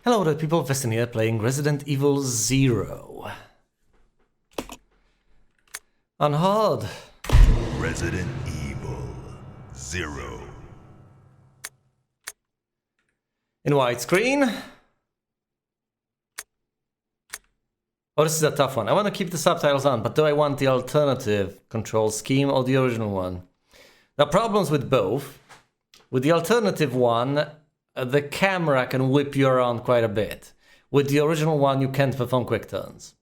Hello there, people of Western here playing Resident Evil 0. On hard. Resident Evil 0. In widescreen. Oh, this is a tough one. I want to keep the subtitles on, but do I want the alternative control scheme or the original one? There are problems with both. With the alternative one, the camera can whip you around quite a bit. With the original one, you can't perform quick turns.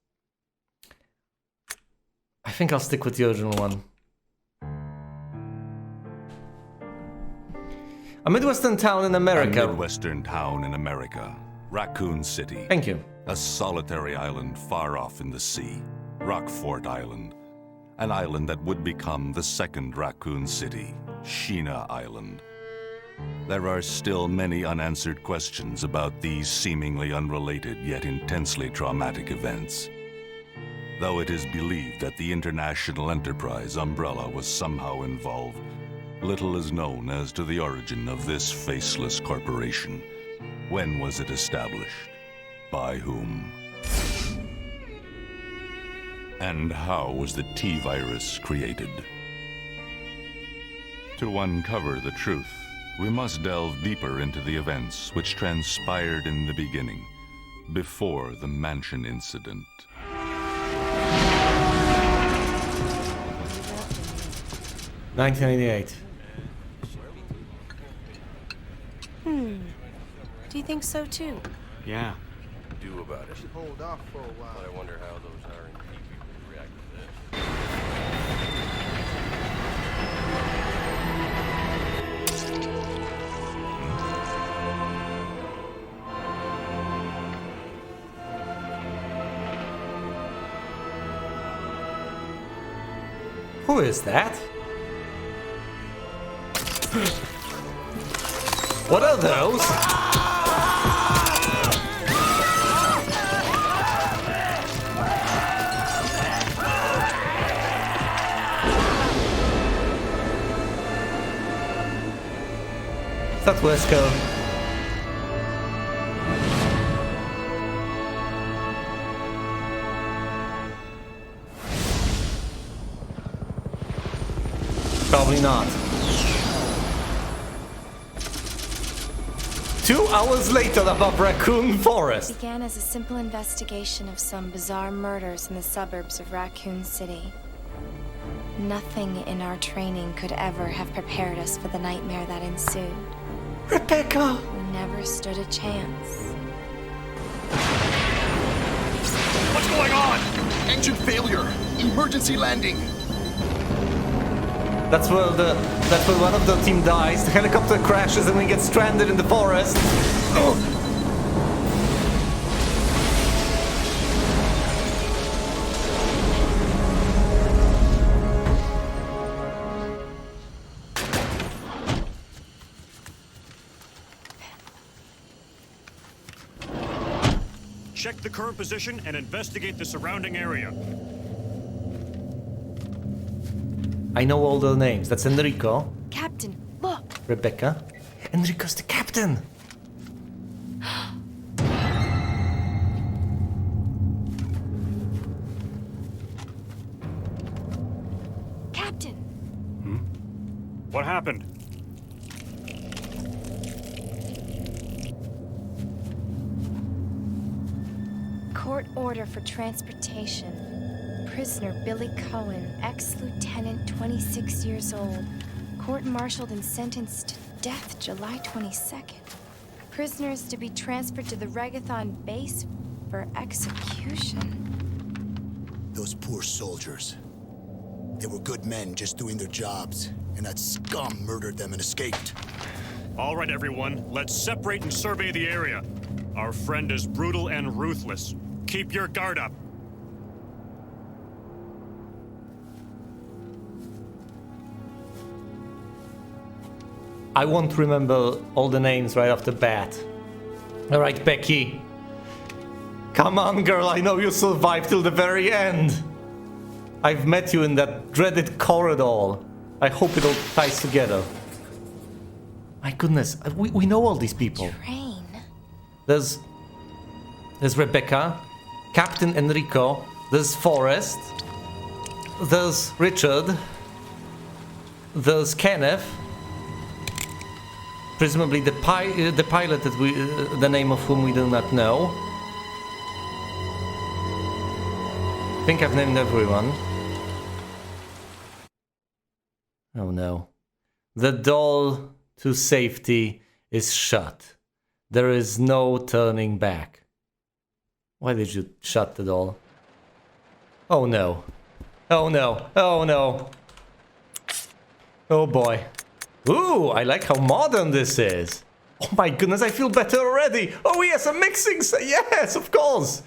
I think I'll stick with the original one. A Midwestern town in America. A Midwestern town in America. Raccoon City. Thank you. A solitary island far off in the sea. Rockfort Island. An island that would become the second Raccoon City, Sheena Island. There are still many unanswered questions about these seemingly unrelated yet intensely traumatic events. Though it is believed that the international enterprise umbrella was somehow involved, little is known as to the origin of this faceless corporation. When was it established? By whom? And how was the T-virus created? To uncover the truth, we must delve deeper into the events which transpired in the beginning, before the mansion incident. $1988. Do you think so too? Yeah. Do about it. Hold off for a while. But I wonder how those R&D people would react to this. Who is that? What are those? Is that Wesco? Probably not. 2 hours later above Raccoon Forest. It began as a simple investigation of some bizarre murders in the suburbs of Raccoon City. Nothing in our training could ever have prepared us for the nightmare that ensued. Rebecca! We never stood a chance. What's going on? Engine failure. Emergency landing. That's where one of the team dies, the helicopter crashes and we get stranded in the forest. Oh. Check the current position and investigate the surrounding area. I know all their names. That's Enrico. Captain, look! Rebecca. Enrico's the captain! Captain! What happened? Court order for transportation. Prisoner Billy Cohen, ex-lieutenant, 26 years old. Court-martialed and sentenced to death July 22nd. Prisoner is to be transferred to the Regathon base for execution. Those poor soldiers. They were good men just doing their jobs, and that scum murdered them and escaped. All right, everyone, let's separate and survey the area. Our friend is brutal and ruthless. Keep your guard up. I won't remember all the names right off the bat. Alright, Becky. Come on, girl, I know you survived till the very end. I've met you in that dreaded corridor. I hope it all ties together. My goodness, we know all these people. Train. There's There's Rebecca, Captain Enrico, there's Forrest, there's Richard, there's Kenneth, presumably the pilot that the name of whom we do not know. I think I've named everyone. Oh no. The door to safety is shut. There is no turning back. Why did you shut the door? Oh no. Oh no. Oh no. Oh boy. Ooh, I like how modern this is. Oh my goodness, I feel better already. Oh yes, a mixing yes, of course.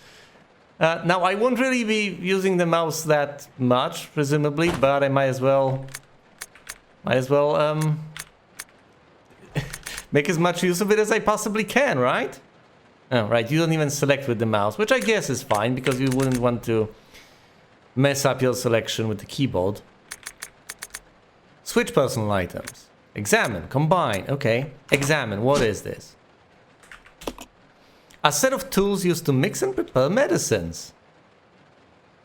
Now I won't really be using the mouse that much, presumably, but I might as well make as much use of it as I possibly can, right? Oh, right, you don't even select with the mouse, which I guess is fine, because you wouldn't want to mess up your selection with the keyboard. Switch personal items. Examine, combine, okay. Examine, what is this? A set of tools used to mix and prepare medicines.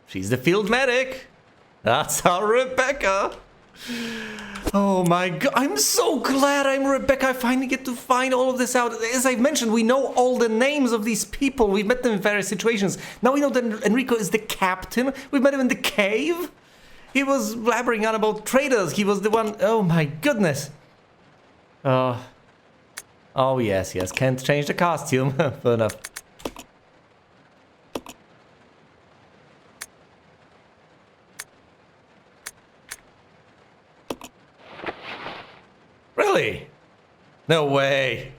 She's the field medic. That's our Rebecca. Oh my god, I'm so glad I'm Rebecca. I finally get to find all of this out. As I mentioned, we know all the names of these people. We've met them in various situations. Now we know that Enrico is the captain. We've met him in the cave. He was blabbering on about traders. He was the one... Oh my goodness. Oh yes, can't change the costume. Fair enough. Really? No way.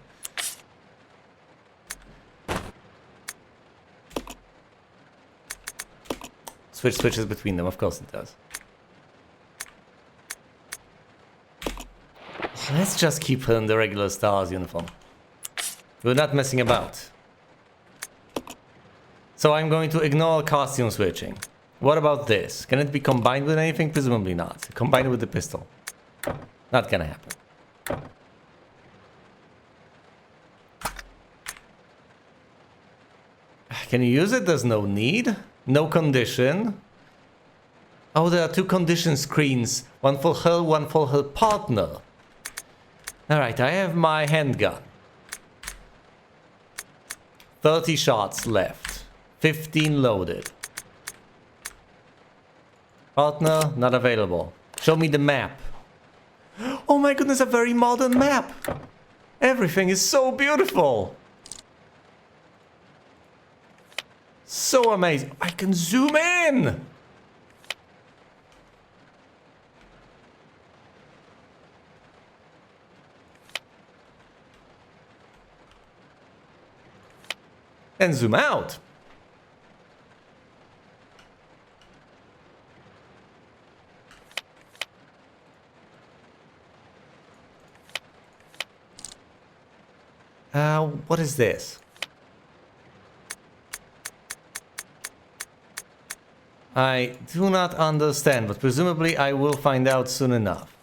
Switches between them, of course it does. Let's just keep her in the regular Stars uniform. We're not messing about. So I'm going to ignore costume switching. What about this? Can it be combined with anything? Presumably not. Combine it with the pistol. Not gonna happen. Can you use it? There's no need. No condition. Oh, there are two condition screens. One for her, one for her partner. Alright, I have my handgun. 30 shots left. 15 loaded. Partner, not available. Show me the map. Oh my goodness, a very modern map. Everything is so beautiful. So amazing. I can zoom in. And zoom out. What is this? I do not understand, but presumably I will find out soon enough.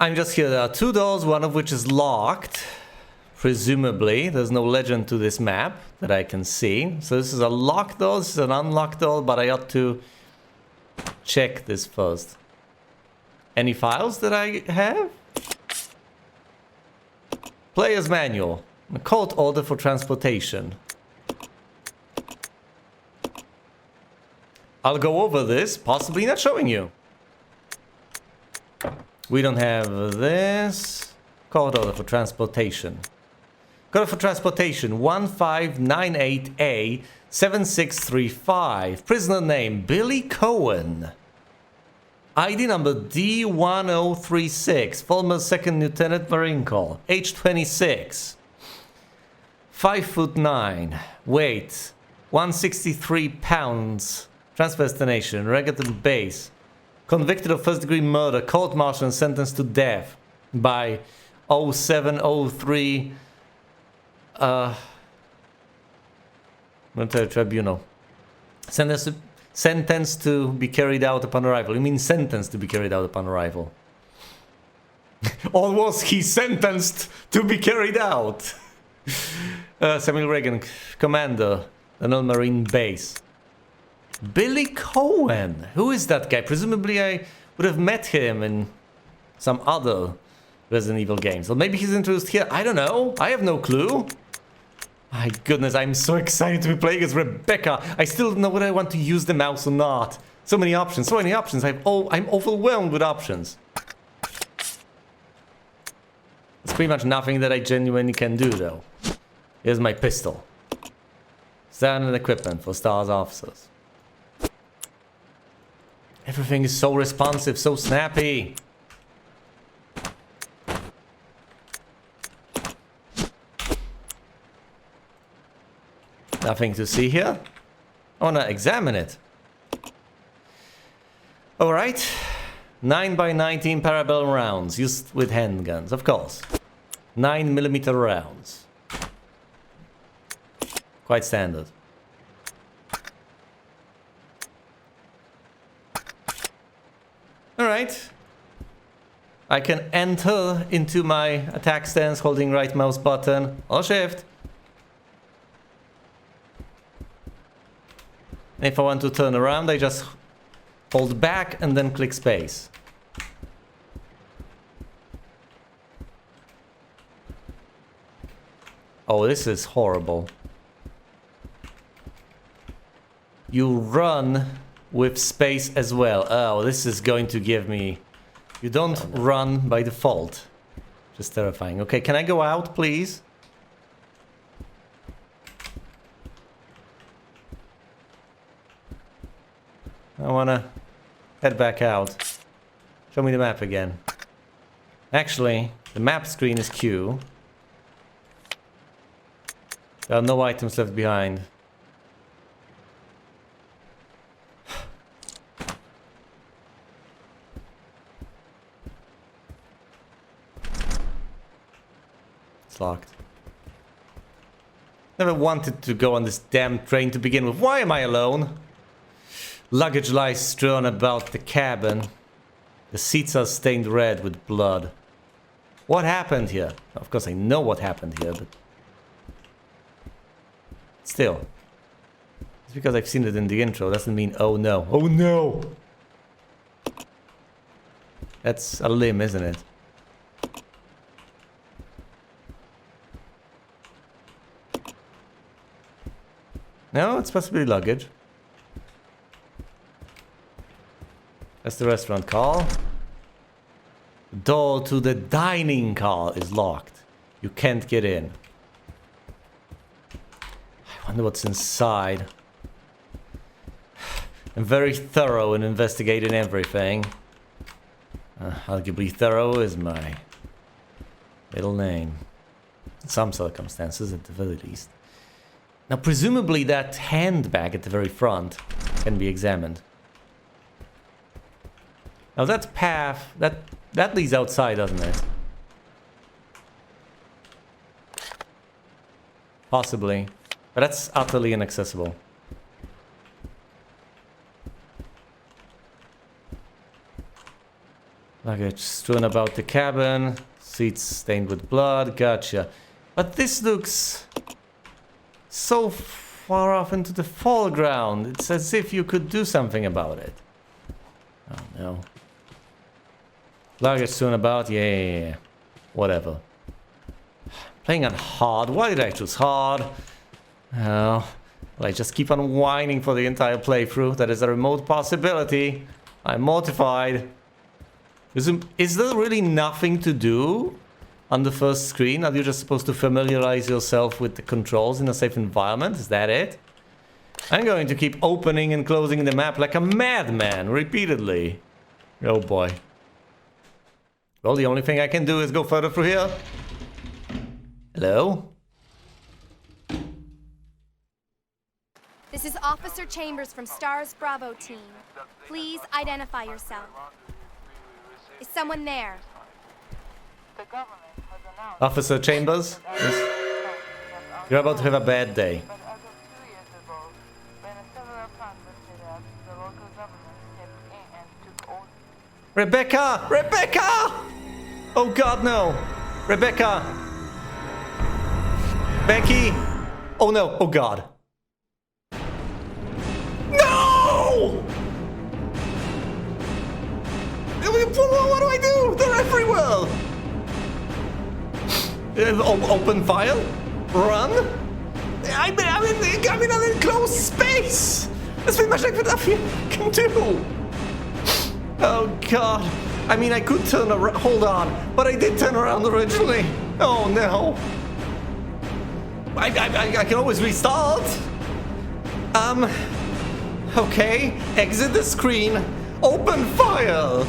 I'm just here. There are two doors, one of which is locked. Presumably, there's no legend to this map that I can see. So this is a locked door, this is an unlocked door, but I ought to check this first. Any files that I have? Player's manual. A court order for transportation. I'll go over this, possibly not showing you. We don't have this. Court order for transportation. Order for transportation 1598A 7635. Prisoner name Billy Cohen. ID number D1036. Former 2nd Lieutenant Marine Corps. Age 26. 5'9". Weight 163 pounds. Transfer destination Regaton Base. Convicted of first-degree murder. Court-martialed and sentenced to death by 0703 Military Tribunal. Sentenced to be carried out upon arrival. You mean sentenced to be carried out upon arrival? Or was he sentenced to be carried out? Samuel Reagan, Commander, Daniel Marine Base. Billy Cohen. Who is that guy? Presumably I would have met him in some other Resident Evil games. Or maybe he's introduced here. I don't know. I have no clue. My goodness, I'm so excited to be playing as Rebecca. I still don't know whether I want to use the mouse or not. So many options, so many options. I'm overwhelmed with options. It's pretty much nothing that I genuinely can do, though. Here's my pistol. Standard equipment for STARS officers. Everything is so responsive, so snappy. Nothing to see here. I wanna examine it. Alright. 9x19 parabellum rounds used with handguns, of course. 9mm rounds. Quite standard. Alright. I can enter into my attack stance holding right mouse button or shift. If I want to turn around, I just hold back and then click space. Oh, this is horrible. You run with space as well. Oh, this is going to give me... You don't run by default. Just terrifying. Okay, can I go out, please? I wanna head back out. Show me the map again. Actually, the map screen is Q. There are no items left behind. It's locked. Never wanted to go on this damn train to begin with. Why am I alone? Luggage lies strewn about the cabin. The seats are stained red with blood. What happened here? Of course I know what happened here, but... Still. It's because I've seen it in the intro. Doesn't mean, oh no. Oh no! That's a limb, isn't it? No, it's possibly luggage. That's the restaurant call. The door to the dining car is locked. You can't get in. I wonder what's inside. I'm very thorough in investigating everything. Arguably thorough is my middle name. In some circumstances, at the very least. Now, presumably that handbag at the very front can be examined. Now that path, that leads outside, doesn't it? Possibly. But that's utterly inaccessible. Luggage strewn about the cabin. Seats stained with blood. Gotcha. But this looks so far off into the foreground. It's as if you could do something about it. Oh no. Luggage strewn about. Yeah. Whatever. Playing on hard. Why did I choose hard? Oh, well, I just keep on whining for the entire playthrough. That is a remote possibility. I'm mortified. Is there really nothing to do on the first screen? Are you just supposed to familiarize yourself with the controls in a safe environment? Is that it? I'm going to keep opening and closing the map like a madman repeatedly. Oh boy. Well, the only thing I can do is go further through here. Hello? This is Officer Chambers from STARS Bravo team. Please identify yourself. Is someone there? Officer Chambers? Yes. You're about to have a bad day. Rebecca! Rebecca! Oh god, no! Rebecca! Becky! Oh no! Oh god! No! What do I do? They're everywhere! Open fire? Run? I'm in an enclosed space! That's pretty much like what I can do! Oh god. I mean, I could turn around. Hold on. But I did turn around originally. Oh no. I can always restart. Okay. Exit the screen. Open fire.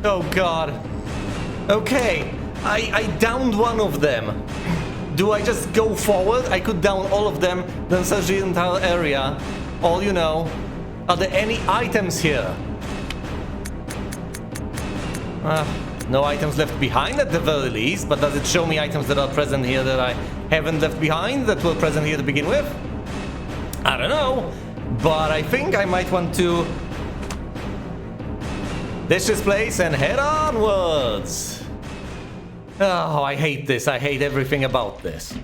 Oh god. Okay. I downed one of them. Do I just go forward? I could down all of them, then search the entire area. All you know. Are there any items here? No items left behind at the very least, but does it show me items that are present here that I haven't left behind that were present here to begin with? I don't know, but I think I might want to ditch this place and head onwards. Oh, I hate this. I hate everything about this.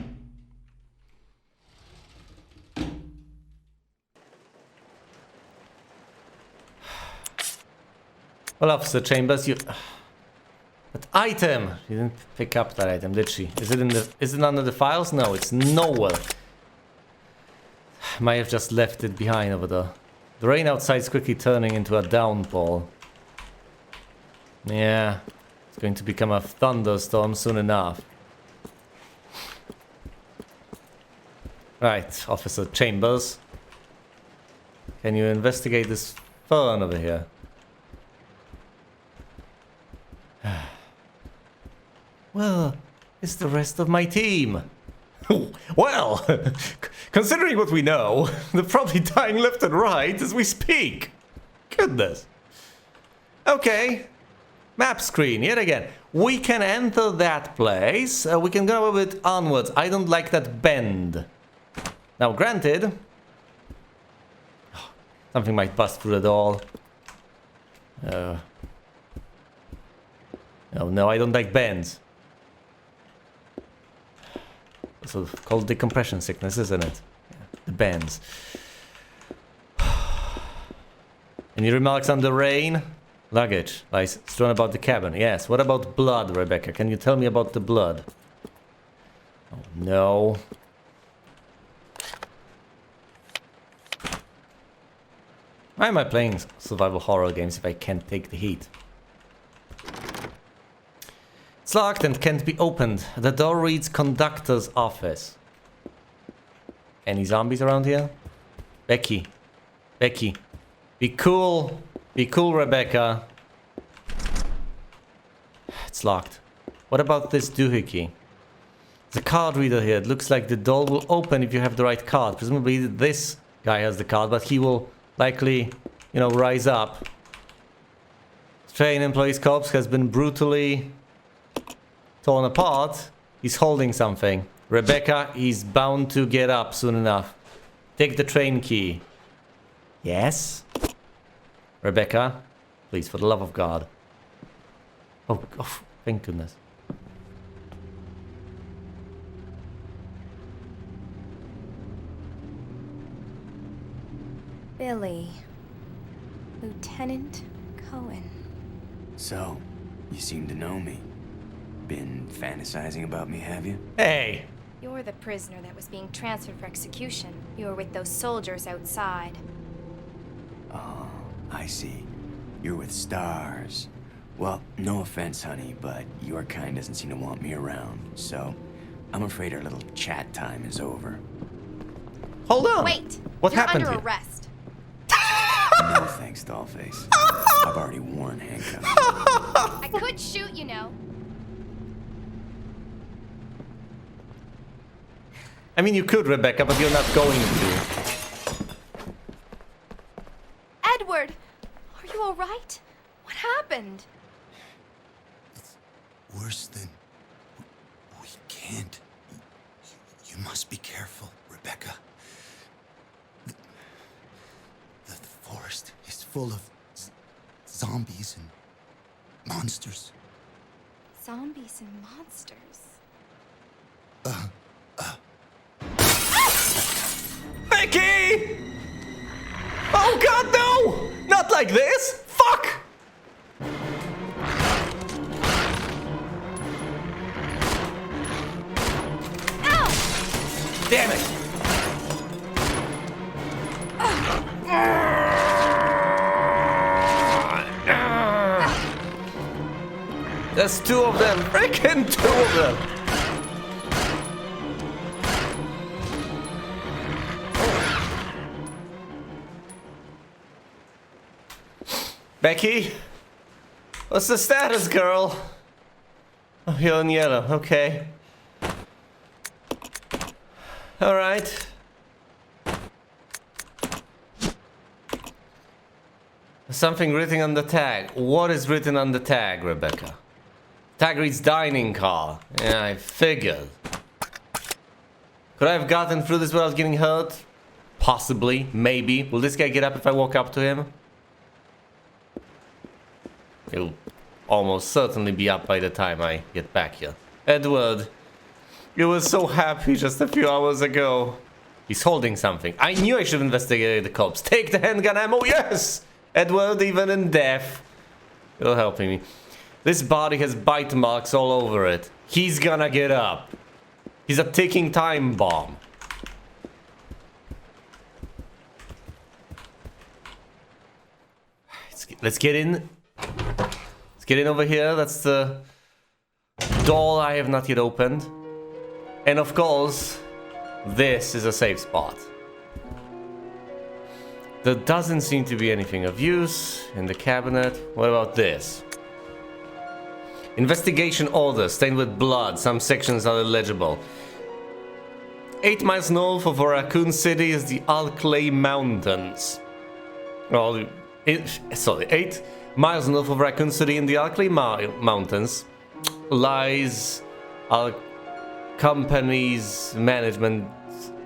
Well, Officer Chambers, you... That item! She didn't pick up that item, did she? Is it under the files? No, it's nowhere. Might have just left it behind over there. The rain outside is quickly turning into a downpour. Yeah. It's going to become a thunderstorm soon enough. Right, Officer Chambers. Can you investigate this fern over here? Well, it's the rest of my team. Well, considering what we know, they're probably dying left and right as we speak. Goodness. Okay. Map screen, yet again. We can enter that place. We can go a bit onwards. I don't like that bend. Now, granted, something might bust through the door. Oh no, I don't like bends. Sort of called decompression sickness, isn't it? Yeah, the bends. Any remarks on the rain? Luggage lies strewn about the cabin. Yes. What about blood, Rebecca? Can you tell me about the blood? Oh no. Why am I playing survival horror games if I can't take the heat? It's locked and can't be opened. The door reads conductor's office. Any zombies around here? Becky. Becky. Be cool. Be cool, Rebecca. It's locked. What about this doohickey? There's a card reader here. It looks like the door will open if you have the right card. Presumably this guy has the card, but he will likely, you know, rise up. Train employee's corpse has been brutally torn apart. He's holding something. Rebecca, he's bound to get up soon enough. Take the train key. Yes? Rebecca, please, for the love of God. Oh, thank goodness. Billy. Lieutenant Cohen. So, you seem to know me. Been fantasizing about me, have you? Hey! You're the prisoner that was being transferred for execution. You were with those soldiers outside. Oh, I see. You're with stars. Well, no offense, honey, but your kind doesn't seem to want me around, so I'm afraid our little chat time is over. Hold on! Wait! What You're happened under here? arrest. No thanks, Dollface. I've already worn handcuffs. I could shoot, you know. I mean, you could, Rebecca, but you're not going to. Edward! Are you alright? What happened? It's worse than... We can't. You must be careful, Rebecca. The forest is full of zombies and Monsters. Zombies and monsters. Becky! Oh god, no! Not like this! Fuck! Ow! Damn it! There's two of them! Freaking two of them! Becky? What's the status, girl? Oh, you're in yellow, okay. Alright. Something written on the tag. What is written on the tag, Rebecca? Tag reads dining car. Yeah, I figured. Could I have gotten through this without getting hurt? Possibly, maybe. Will this guy get up if I walk up to him? He'll almost certainly be up by the time I get back here. Edward, you were so happy just a few hours ago. He's holding something. I knew I should investigate the corpse. Take the handgun ammo, yes! Edward, even in death. You're helping me. This body has bite marks all over it. He's gonna get up. He's a ticking time bomb. Let's get in. Let's get in over here. That's the door I have not yet opened. And of course, this is a safe spot. There doesn't seem to be anything of use in the cabinet. What about this? Investigation order stained with blood. Some sections are illegible. 8 miles north of Raccoon City is the Alclay Mountains. Well, 8 miles north of Raccoon City in the Alclay Mountains lies our company's management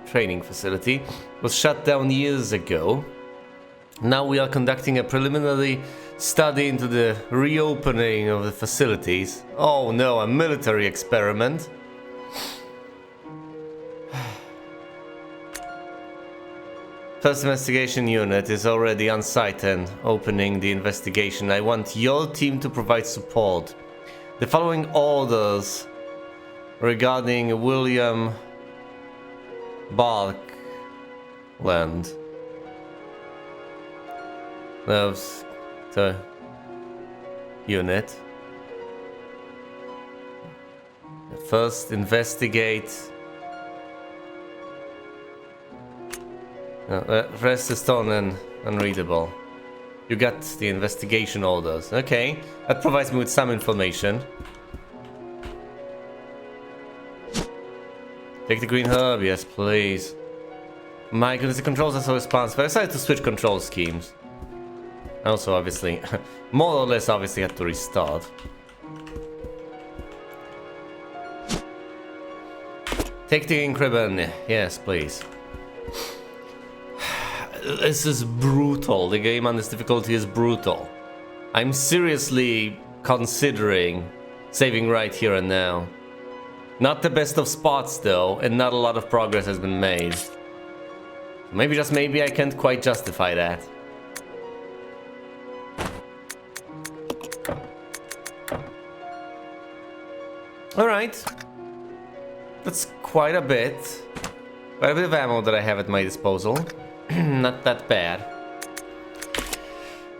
training facility. It was shut down years ago. Now we are conducting a preliminary study into the reopening of the facilities. Oh no, a military experiment. First investigation unit is already on site and opening the investigation. I want your team to provide support. The following orders regarding William Barkland. That's the unit. First, investigate. Rest is torn and unreadable. You got the investigation orders. Okay, that provides me with some information. Take the green herb, yes, please. My goodness, the controls are so responsive. I decided to switch control schemes. Also, obviously, more or less obviously had to restart. Take the ink ribbon, yes, please. This is brutal. The game on this difficulty is brutal. I'm seriously considering saving right here and now. Not the best of spots though, and not a lot of progress has been made. Maybe, just maybe, I can't quite justify that. Alright. That's quite a bit. Quite a bit of ammo that I have at my disposal. Not that bad.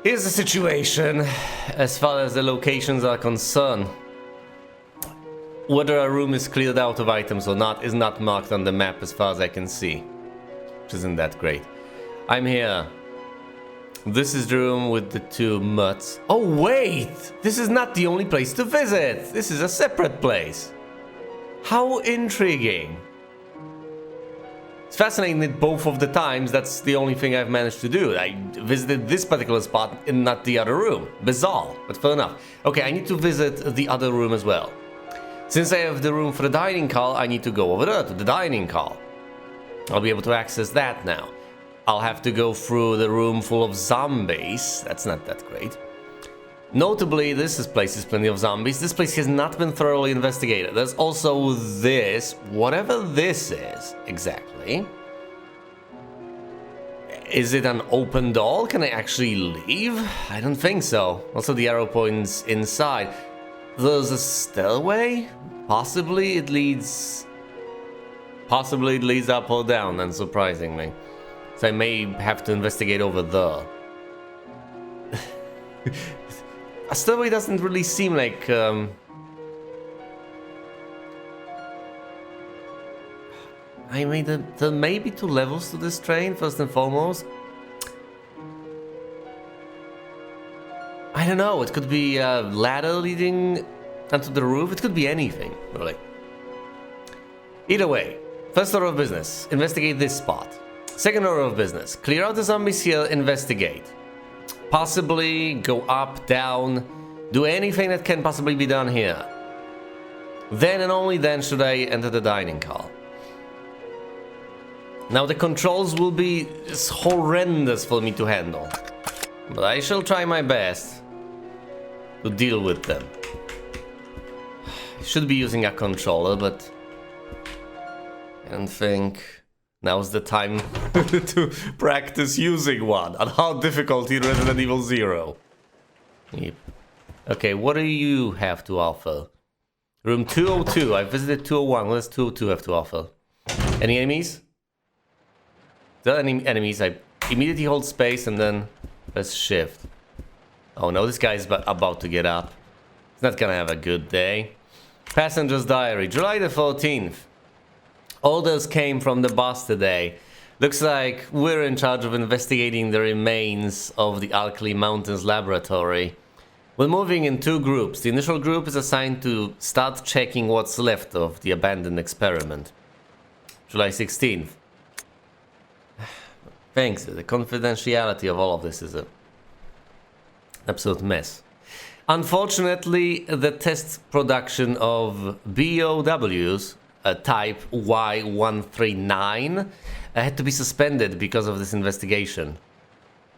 Here's the situation as far as the locations are concerned. Whether a room is cleared out of items or not is not marked on the map as far as I can see. Which isn't that great. I'm here. This is the room with the two mutts. Oh wait! This is not the only place to visit! This is a separate place. How intriguing. It's fascinating that both of the times that's the only thing I've managed to do. I visited this particular spot and not the other room. Bizarre, but fair enough. Okay, I need to visit the other room as well. Since I have the room for the dining hall, I need to go over there to the dining hall. I'll be able to access that now. I'll have to go through the room full of zombies. That's not that great. Notably, this place is plenty of zombies. This place has not been thoroughly investigated. There's also this, whatever this is exactly. Is it an open door? Can I actually leave? I don't think so. Also, the arrow points inside. There's a stairway? Possibly it leads up or down, unsurprisingly. So I may have to investigate over there. A stairway doesn't really seem like... I mean, there may be 2 levels to this train, first and foremost. I don't know, it could be a ladder leading onto the roof. It could be anything, really. Either way, first order of business, investigate this spot. Second order of business, clear out the zombies here, investigate. Possibly go up, down, do anything that can possibly be done here. Then and only then should I enter the dining hall. Now the controls will be horrendous for me to handle, but I shall try my best to deal with them. I should be using a controller, but I don't think now's the time to practice using one. And how difficult in Resident Evil 0. Yep. Okay, what do you have to offer? Room 202. I visited 201. What does 202 have to offer? Any enemies? There are any enemies. I immediately hold space and then press shift. Oh no, this guy's about to get up. He's not gonna have a good day. Passenger's diary, July the 14th. Orders came from the boss today. Looks like we're in charge of investigating the remains of the Alkali Mountains laboratory. We're moving in 2 groups. The initial group is assigned to start checking what's left of the abandoned experiment. July 16th. Thanks, the confidentiality of all of this is an absolute mess. Unfortunately, the test production of BOWs, type Y139, had to be suspended because of this investigation.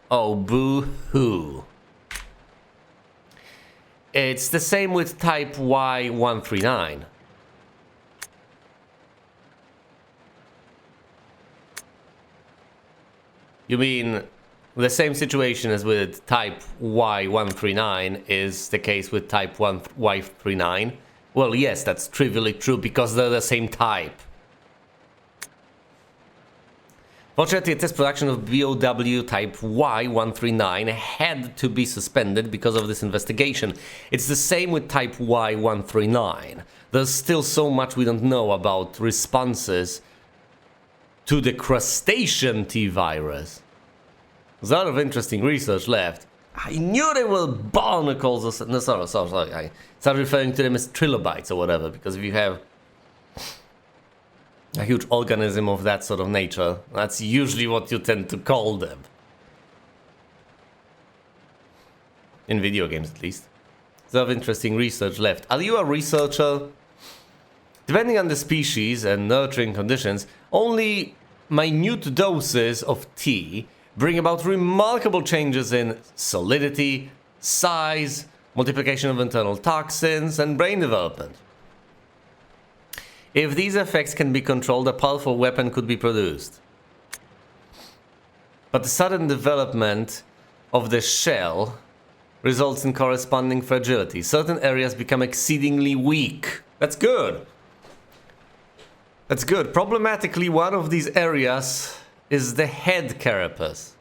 Oh, boo-hoo. It's the same with type Y139. You mean the same situation as with type Y139 is the case with type Y39? Well, yes, that's trivially true because they're the same type. Fortunately, test production of BOW type Y139 had to be suspended because of this investigation. It's the same with type Y139. There's still so much we don't know about responses to the crustacean T-virus. There's a lot of interesting research left. I knew they were barnacles or no, sorry, I started referring to them as trilobites or whatever, because if you have a huge organism of that sort of nature, that's usually what you tend to call them. In video games, at least. There's a lot of interesting research left. Are you a researcher? Depending on the species and nurturing conditions, only minute doses of tea bring about remarkable changes in solidity, size, multiplication of internal toxins, and brain development. If these effects can be controlled, a powerful weapon could be produced. But the sudden development of the shell results in corresponding fragility. Certain areas become exceedingly weak. That's good. That's good. Problematically, one of these areas is the head carapace.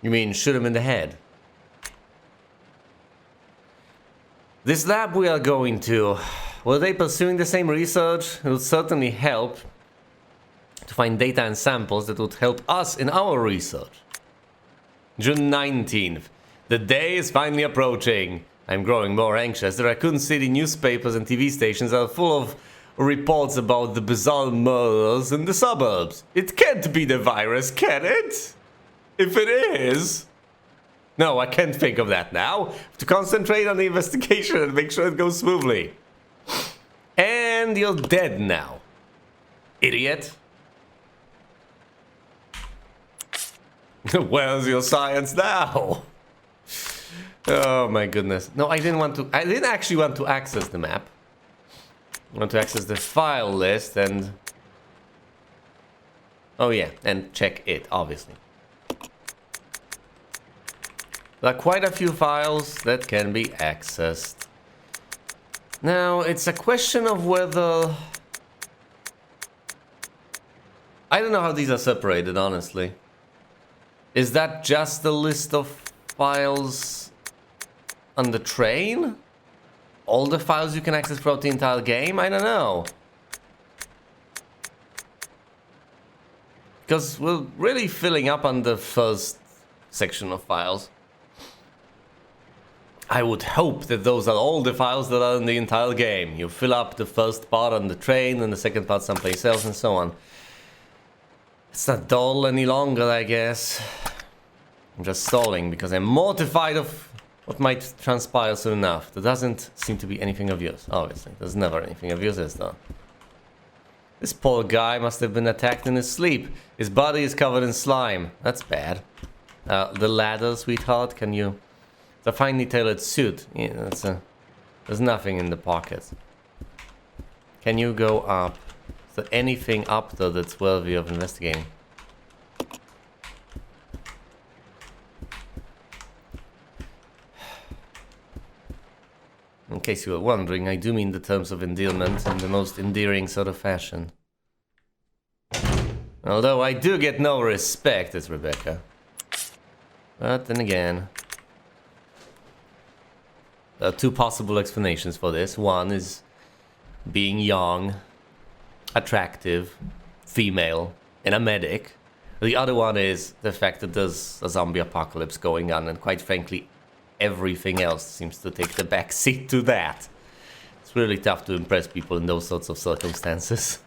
You mean shoot him in the head? This lab we are going to, were they pursuing the same research? It would certainly help to find data and samples that would help us in our research. June 19th. The day is finally approaching. I'm growing more anxious. The Raccoon City newspapers and TV stations are full of reports about the bizarre murders in the suburbs. It can't be the virus, can it? If it is... No, I can't think of that now. I have to concentrate on the investigation and make sure it goes smoothly. And you're dead now. Idiot. Where's your science now? Oh my goodness. No, I didn't actually want to access the map. I want to access the file list and... Oh yeah, and check it, obviously. There are quite a few files that can be accessed. Now, it's a question of whether... I don't know how these are separated, honestly. Is that just the list of files on the train? All the files you can access throughout the entire game? I don't know. Because we're really filling up on the first section of files. I would hope that those are all the files that are in the entire game. You fill up the first part on the train and the second part someplace else and so on. It's not dull any longer, I guess. I'm just stalling because I'm mortified of what might transpire soon enough. There doesn't seem to be anything of use, obviously. There's never anything of use, is there? This poor guy must have been attacked in his sleep. His body is covered in slime. That's bad. The ladder, sweetheart, can you... It's a finely tailored suit. Yeah, that's a... There's nothing in the pockets. Can you go up? Is there anything up there that's worthy of investigating? In case you were wondering, I do mean the terms of endearment in the most endearing sort of fashion. Although I do get no respect as Rebecca. But then again... There are two possible explanations for this. One is being young, attractive, female, and a medic. The other one is the fact that there's a zombie apocalypse going on, and quite frankly, everything else seems to take the back seat to that. It's really tough to impress people in those sorts of circumstances.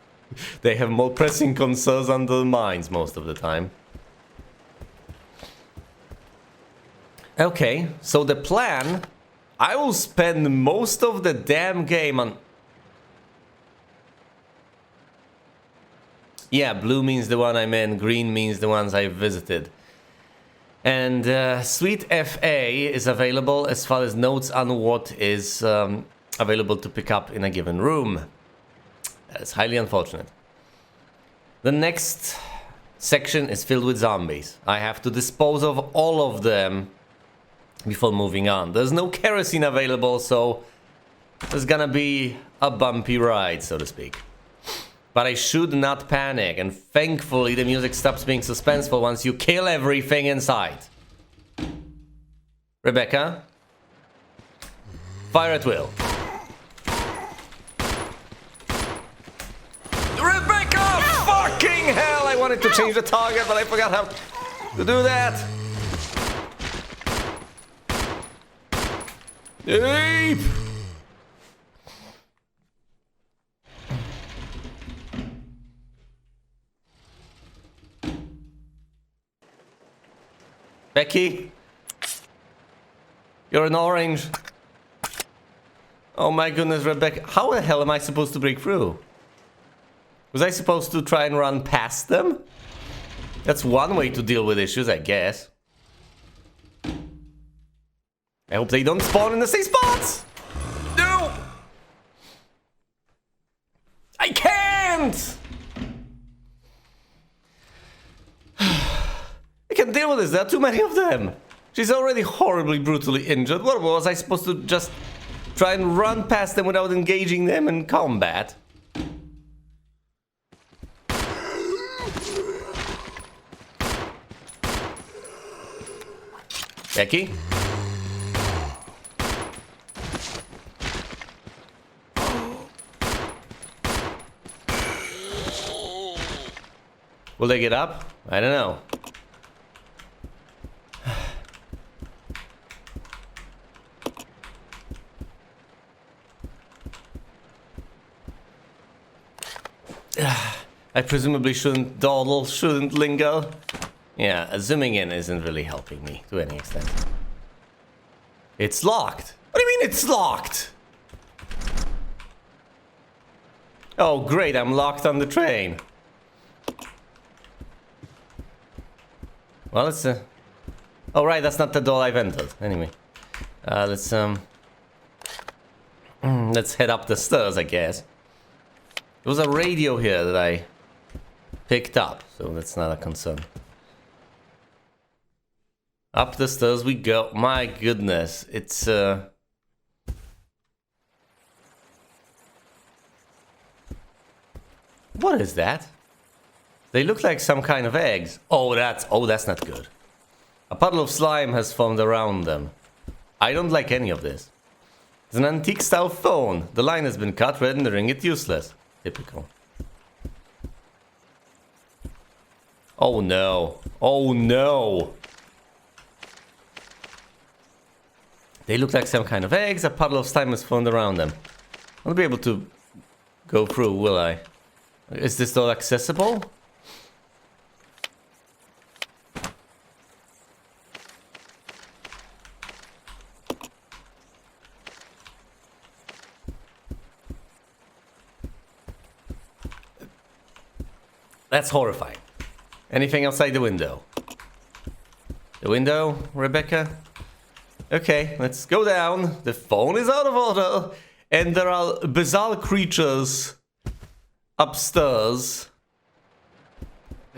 They have more pressing concerns on their minds most of the time. Okay, so the plan... I will spend most of the damn game on... Yeah, blue means the one I'm in, green means the ones I've visited. And Suite FA is available as far as notes on what is available to pick up in a given room. That's highly unfortunate. The next section is filled with zombies. I have to dispose of all of them before moving on. There's no kerosene available, so there's gonna be a bumpy ride, so to speak. But I should not panic, and thankfully the music stops being suspenseful once you kill everything in sight. Rebecca? Fire at will. Rebecca! Fucking hell! I wanted to change the target, but I forgot how to do that. Deep! Becky? You're an orange. Oh my goodness, Rebecca. How the hell am I supposed to break through? Was I supposed to try and run past them? That's one way to deal with issues, I guess. I hope they don't spawn in the same spots! No! I can't! I can deal with this, there are too many of them. She's already horribly, brutally injured. What was I supposed to just try and run past them without engaging them in combat? Becky? Will they get up? I don't know. I presumably shouldn't dawdle, shouldn't linger. Yeah, zooming in isn't really helping me to any extent. It's locked. What do you mean it's locked? Oh great, I'm locked on the train. Well, it's a... Oh right, that's not the door I've entered. Anyway. Let's head up the stairs, I guess. There was a radio here that I picked up, so that's not a concern. Up the stairs we go. My goodness, it's what is that? They look like some kind of eggs. Oh, that's not good. A puddle of slime has formed around them. I don't like any of this. It's an antique style phone. The line has been cut, rendering it useless. Typical. Oh no. Oh no. They look like some kind of eggs. A puddle of slime has formed around them. I won't be able to go through, will I? Is this all accessible? That's horrifying. Anything outside the window? The window, Rebecca? Okay, let's go down. The phone is out of order. And there are bizarre creatures upstairs.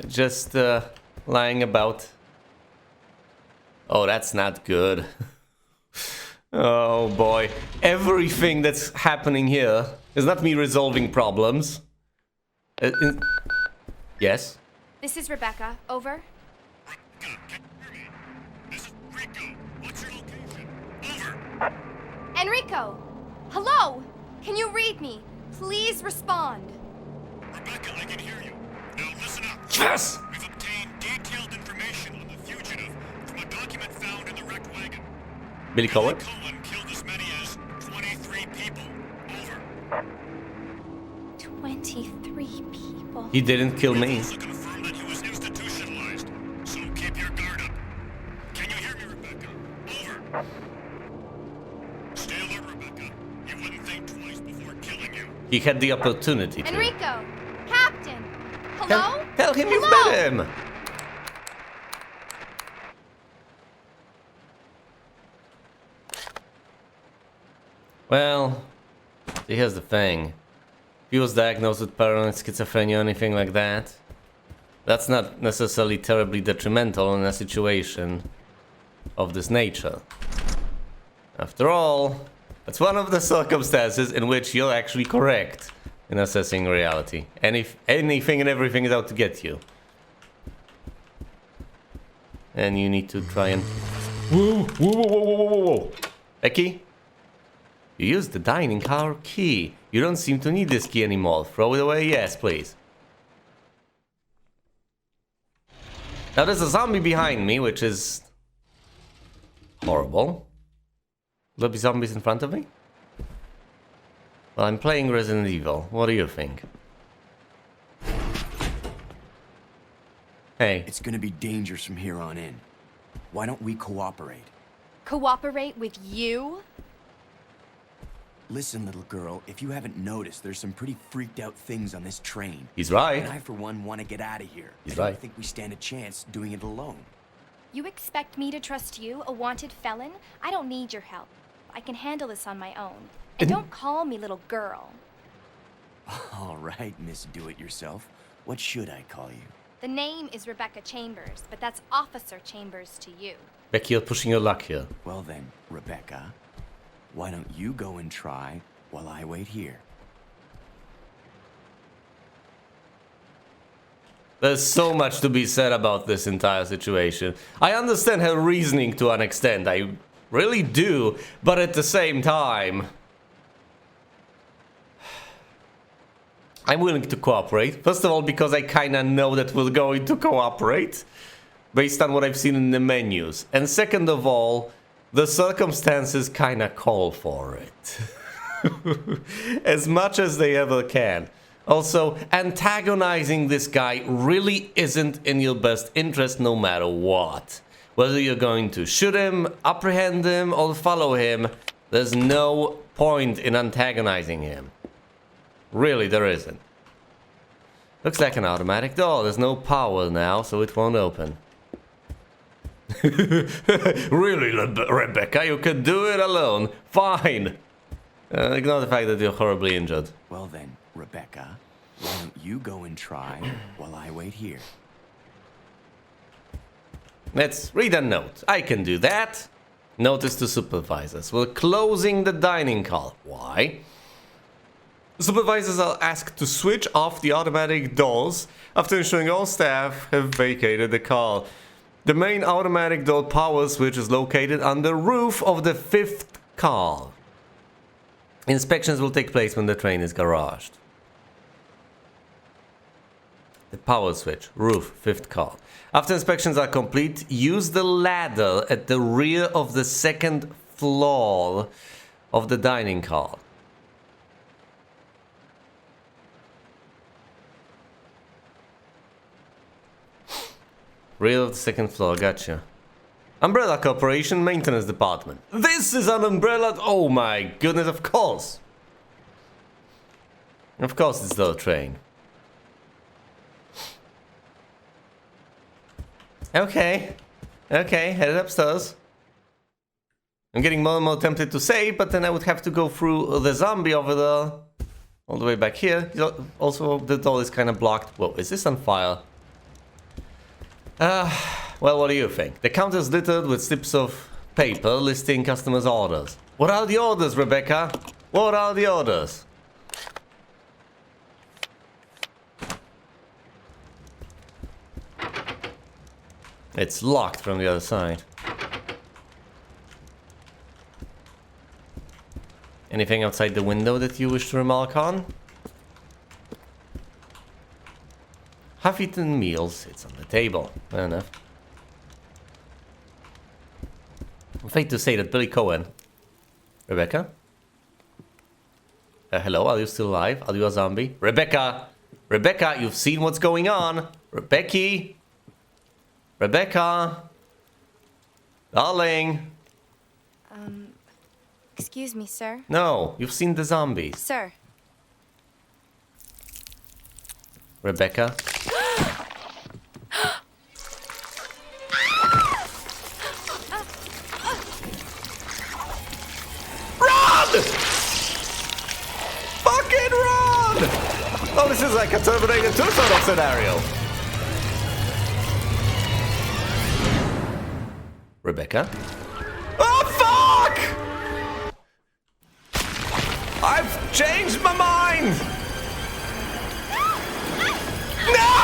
Just lying about. Oh, that's not good. Oh boy. Everything that's happening here is not me resolving problems. Yes? This is Rebecca. Over. This is Rico. What's your location? Over. Enrico! Hello! Can you read me? Please respond. Rebecca, I can hear you. Now listen up. Yes! We've obtained detailed information on the fugitive from a document found in the wrecked wagon. Billy Cohen? Cohen killed as many as 23 people. Over. 23 people. He didn't kill me. Also confirmed that he was institutionalized. So keep your guard up. Can you hear me, Rebecca? Over. Stay alert, Rebecca. He wouldn't think twice before killing you. He had the opportunity to. Enrico! Captain! Hello? Tell him you've Hello? met him! Well, see, here's the thing. If he was diagnosed with paranoid schizophrenia or anything like that, that's not necessarily terribly detrimental in a situation of this nature. After all, that's one of the circumstances in which you're actually correct in assessing reality. And if anything and everything is out to get you. And you need to try and... Whoa, whoa, whoa, whoa, whoa, whoa, whoa. Becky? You used the dining car key. You don't seem to need this key anymore. Throw it away? Yes, please. Now there's a zombie behind me, which is... horrible. Will there be zombies in front of me? Well, I'm playing Resident Evil. What do you think? Hey. It's gonna be dangerous from here on in. Why don't we cooperate? Cooperate with you? Listen, little girl, if you haven't noticed, there's some pretty freaked out things on this train. He's right. And I, for one, want to get out of here. He's I right. don't think we stand a chance doing it alone. You expect me to trust you, a wanted felon? I don't need your help. I can handle this on my own. And don't call me little girl. All right, Miss Do-It-Yourself. What should I call you? The name is Rebecca Chambers, but that's Officer Chambers to you. Becky, you're pushing your luck here. Well then, Rebecca, why don't you go and try while I wait here? There's so much to be said about this entire situation. I understand her reasoning to an extent. I really do. But at the same time... I'm willing to cooperate. First of all, because I kinda know that we're going to cooperate. Based on what I've seen in the menus. And second of all, the circumstances kinda call for it. As much as they ever can. Also, antagonizing this guy really isn't in your best interest no matter what. Whether you're going to shoot him, apprehend him, or follow him, there's no point in antagonizing him. Really, there isn't. Looks like an automatic door. There's no power now, so it won't open. Really, Rebecca, you can do it alone. Fine. Ignore the fact that you're horribly injured. Well then, Rebecca, why don't you go and try while I wait here? Let's read a note. I can do that. Notice to supervisors. We're closing the dining hall. Why? Supervisors are asked to switch off the automatic doors after ensuring all staff have vacated the car. The main automatic door power switch is located on the roof of the 5th car. Inspections will take place when the train is garaged. The power switch, roof, 5th car. After inspections are complete, use the ladder at the rear of the 2nd floor of the dining hall. Rear of the 2nd floor, gotcha. Umbrella Corporation Maintenance Department. This is an umbrella. Oh my goodness, of course. Of course it's the train. Okay. Okay, headed upstairs. I'm getting more and more tempted to say, but then I would have to go through the zombie over there. All the way back here. Also, the door is kind of blocked. Whoa, is this on fire? Well, what do you think? The counter is littered with slips of paper listing customers' orders. What are the orders, Rebecca? What are the orders? It's locked from the other side. Anything outside the window that you wish to remark on? Half-eaten meal sits on the table. Fair enough. I'm afraid to say that Billy Cohen... Rebecca? Hello, are you still alive? Are you a zombie? Rebecca! Rebecca, you've seen what's going on! Rebecca! Rebecca! Darling! Excuse me, sir. No, you've seen the zombies. Sir. Rebecca? Run! Fucking run! Oh, this is like a Terminator 2 sort of scenario. Rebecca? Oh, fuck! I've changed my mind! No!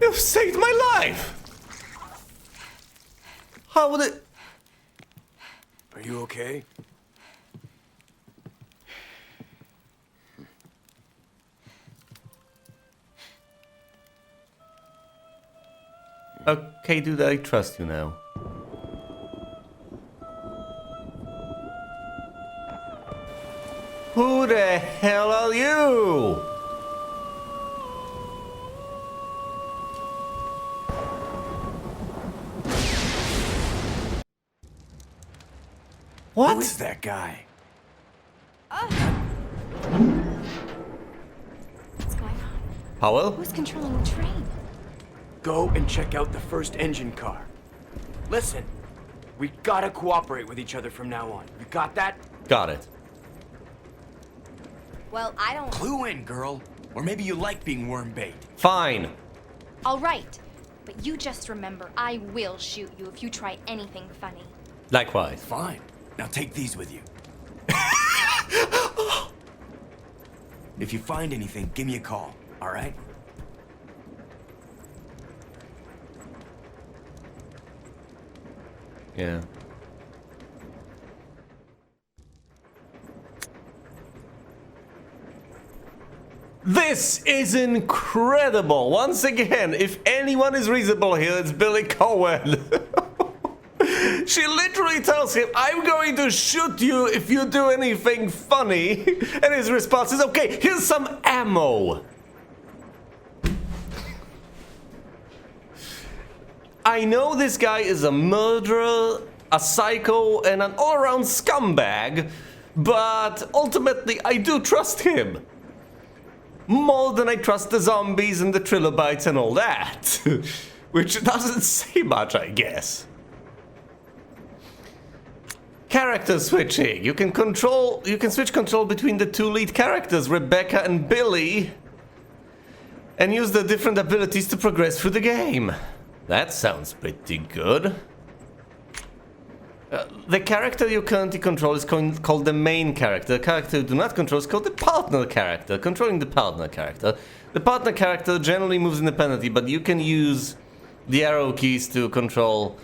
You've saved my life! How would it... Are you okay? Okay, dude, I trust you now. Who the hell are you? What? Who is that guy? What's going on? Powell? Who's controlling the train? Go and check out the first engine car. Listen, we gotta cooperate with each other from now on. You got that? Got it. Well, I don't... Clue in, girl. Or maybe you like being worm bait. Fine. All right. But you just remember, I will shoot you if you try anything funny. Likewise. Fine. Now take these with you. If you find anything, give me a call, all right? Yeah. This is incredible! Once again, if anyone is reasonable here, it's Billy Cohen. She literally tells him, I'm going to shoot you if you do anything funny. And his response is, okay, here's some ammo. I know this guy is a murderer, a psycho, and an all-around scumbag, but ultimately I do trust him. More than I trust the zombies and the trilobites and all that. Which doesn't say much, I guess. Character switching. You can switch control between the two lead characters, Rebecca and Billy, and use their different abilities to progress through the game. That sounds pretty good. The character you currently control is called the main character. The character you do not control is called the partner character. Controlling the partner character. The partner character generally moves independently, but you can use the arrow keys to control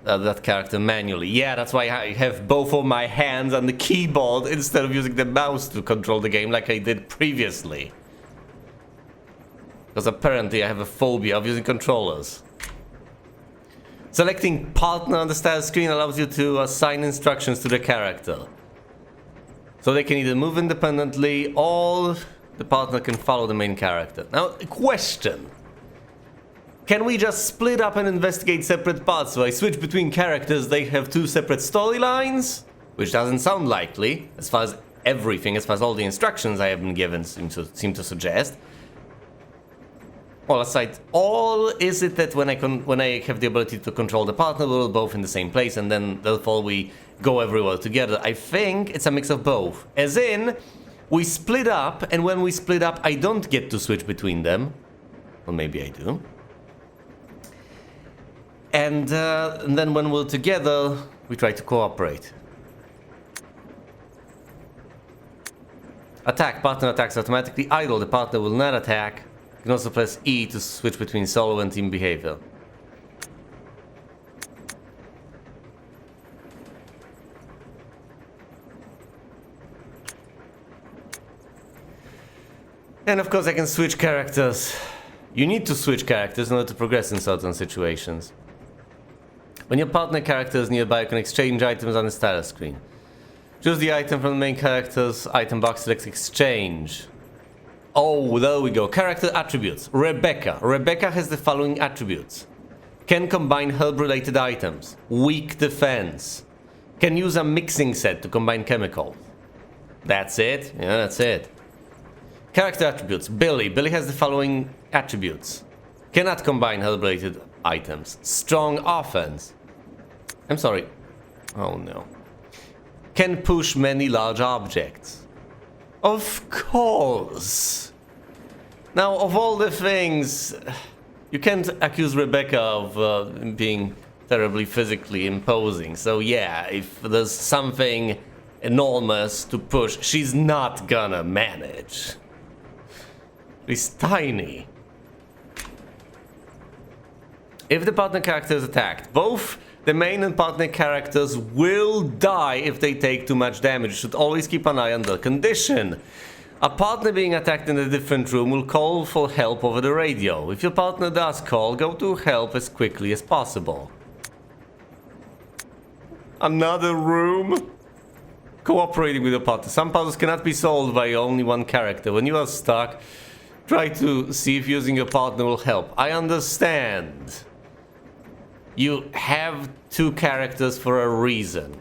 that character manually. Yeah, that's why I have both of my hands on the keyboard instead of using the mouse to control the game like I did previously. Because apparently I have a phobia of using controllers. Selecting partner on the status screen allows you to assign instructions to the character. So they can either move independently or the partner can follow the main character. Now, question. Can we just split up and investigate separate parts? So I switch between characters, they have two separate storylines? Which doesn't sound likely, as far as everything, as far as all the instructions I have been given seem to suggest. Well, aside, all is it that when I have the ability to control the partner, we're both in the same place, and then therefore we go everywhere together. I think it's a mix of both. As in, we split up, and when we split up, I don't get to switch between them. Well, maybe I do. And then when we're together, we try to cooperate. Attack. Partner attacks automatically. Idle. The partner will not attack. You can also press E to switch between solo and team behavior. And of course I can switch characters. You need to switch characters in order to progress in certain situations. When your partner character is nearby, you can exchange items on the status screen. Choose the item from the main character's item box, select exchange. Oh, there we go. Character attributes. Rebecca. Rebecca has the following attributes. Can combine herb-related items. Weak defense. Can use a mixing set to combine chemicals. That's it? Yeah, that's it. Character attributes. Billy. Billy has the following attributes. Cannot combine herb-related items. Strong offense. I'm sorry. Oh no. Can push many large objects. Of course. Now, of all the things, you can't accuse Rebecca of being terribly physically imposing. So yeah, if there's something enormous to push, she's not gonna manage. She's tiny. If the partner character is attacked, both the main and partner characters will die if they take too much damage. You should always keep an eye on the condition. A partner being attacked in a different room will call for help over the radio. If your partner does call, go to help as quickly as possible. Another room? Cooperating with your partner. Some puzzles cannot be solved by only one character. When you are stuck, try to see if using your partner will help. I understand. You have two characters for a reason.